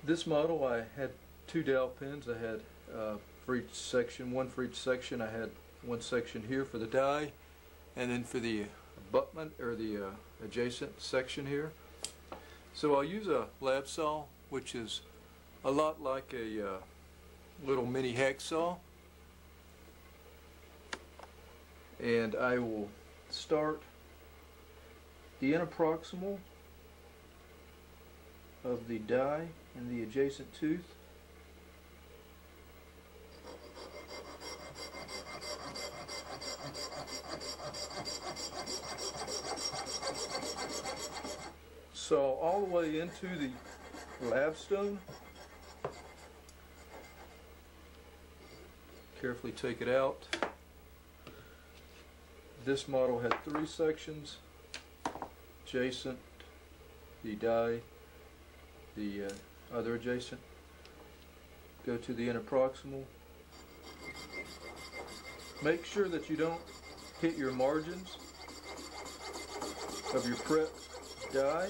this model I had two dowel pins. I had for each section, one for each section. I had one section here for the die, and then for the abutment or the adjacent section here. So I'll use a lab saw, which is a lot like a little mini hacksaw, and I will start the inner proximal of the die and the adjacent tooth. Saw all the way into the labstone. Carefully take it out. This model had 3 sections: adjacent, the die, the other adjacent. Go to the inner proximal. Make sure that you don't hit your margins of your prep die.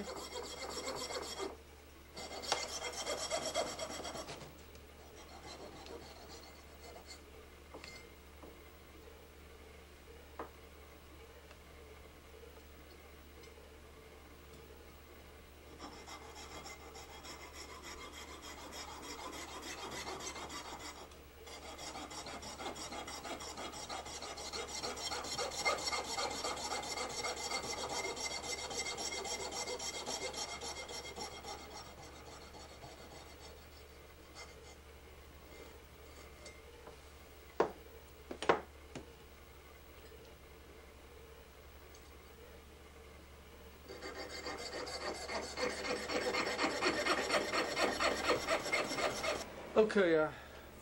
Okay, I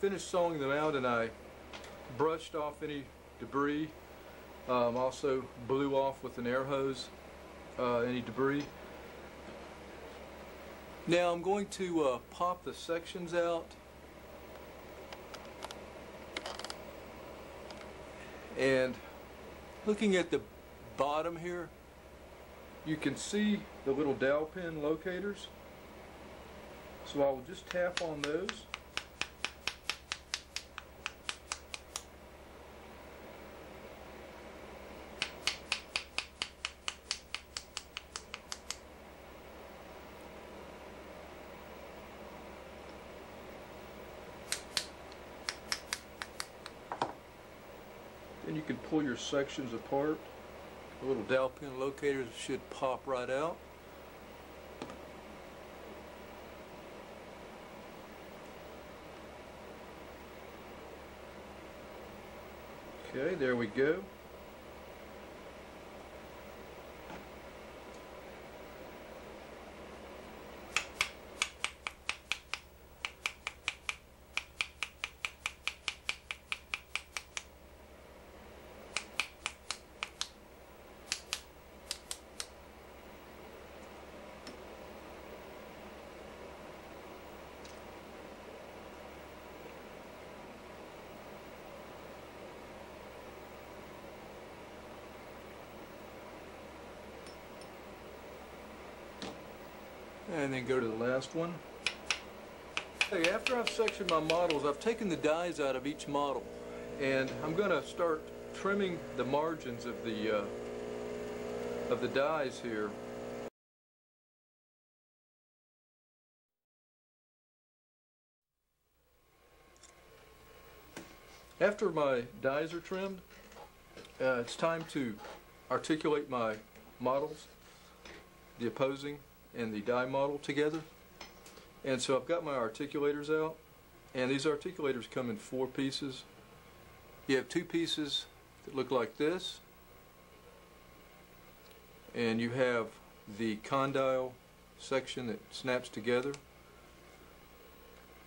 finished sawing them out and I brushed off any debris. Also blew off with an air hose any debris. Now I'm going to pop the sections out, and looking at the bottom here, you can see the little dowel pin locators. So I will just tap on those. Then you can pull your sections apart. The little dowel pin locators should pop right out. Okay, there we go. And then go to the last one. Okay, after I've sectioned my models, I've taken the dies out of each model, and I'm going to start trimming the margins of the dies here. After my dies are trimmed, it's time to articulate my models, the opposing and the die model together. And so I've got my articulators out, and these articulators come in 4 pieces. You have 2 pieces that look like this, and you have the condyle section that snaps together.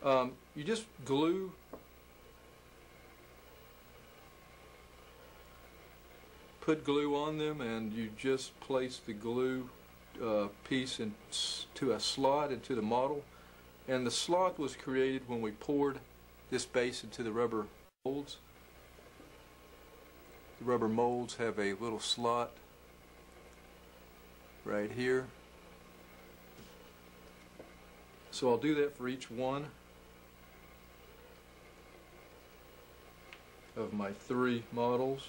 You just put glue on them, and you just place the glue piece into a slot into the model, and the slot was created when we poured this base into the rubber molds. The rubber molds have a little slot right here, So I'll do that for each one of my 3 models.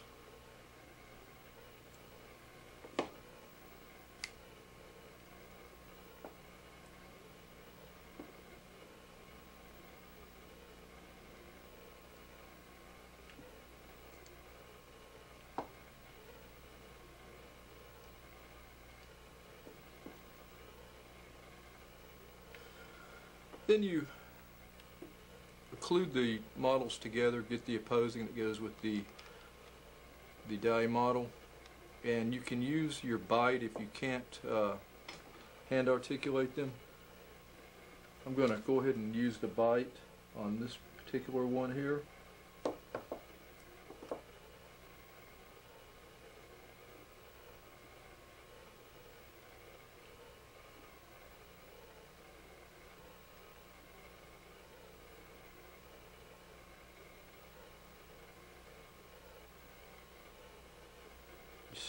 Then you include the models together, get the opposing that goes with the die model, and you can use your bite if you can't hand articulate them. I'm going to go ahead and use the bite on this particular one here.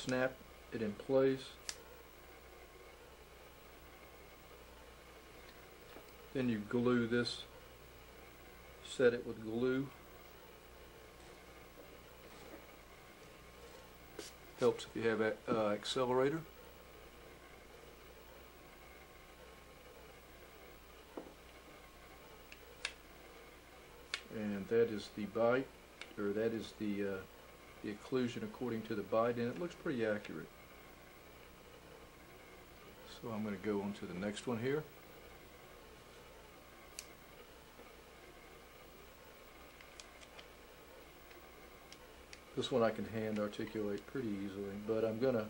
Snap it in place. Then you glue this, set it with glue. Helps if you have an accelerator. And that is the bite, or that is the occlusion according to the bite, and it looks pretty accurate. So I'm going to go on to the next one here. This one I can hand articulate pretty easily, but I'm going to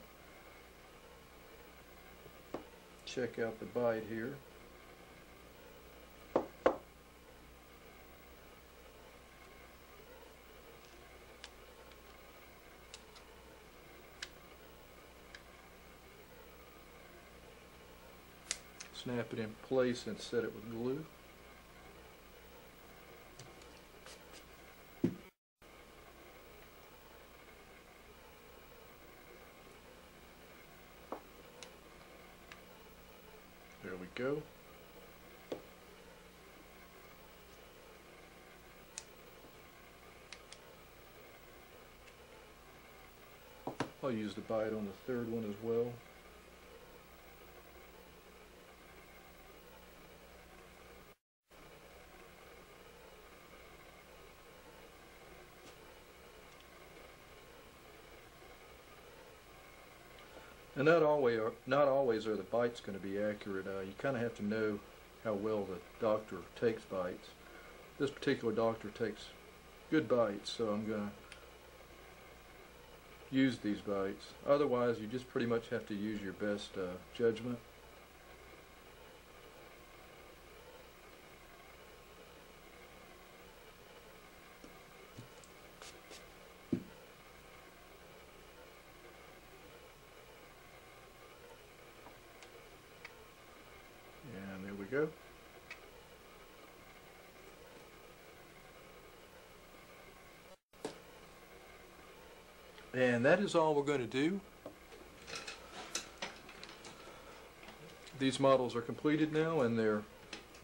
check out the bite here. Snap it in place and set it with glue. There we go. I'll use the bite on the 3rd one as well. And not always are the bites going to be accurate. You kind of have to know how well the doctor takes bites. This particular doctor takes good bites, so I'm going to use these bites. Otherwise, you just pretty much have to use your best judgment. Go. And that is all we're going to do. These models are completed now and they're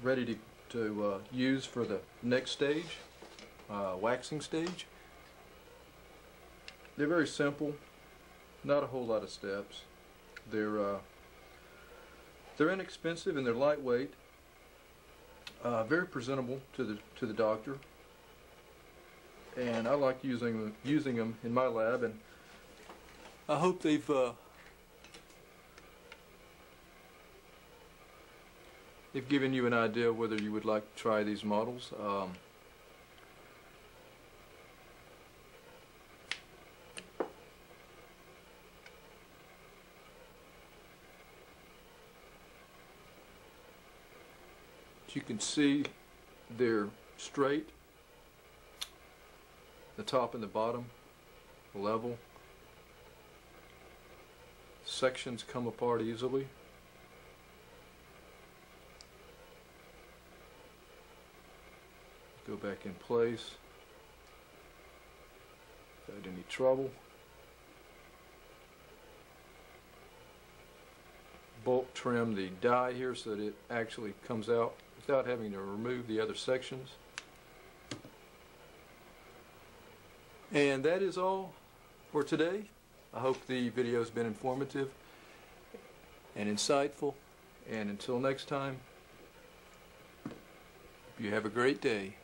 ready to use for the next stage, waxing stage. They're very simple, not a whole lot of steps. They're inexpensive and they're lightweight, very presentable to the doctor, and I like using them in my lab, and I hope they've given you an idea whether you would like to try these models. You can see they're straight, the top and the bottom level. Sections come apart easily. Go back in place without any trouble. Bulk trim the die here so that it actually comes out without having to remove the other sections. And that is all for today. I hope the video has been informative and insightful. And until next time, you have a great day.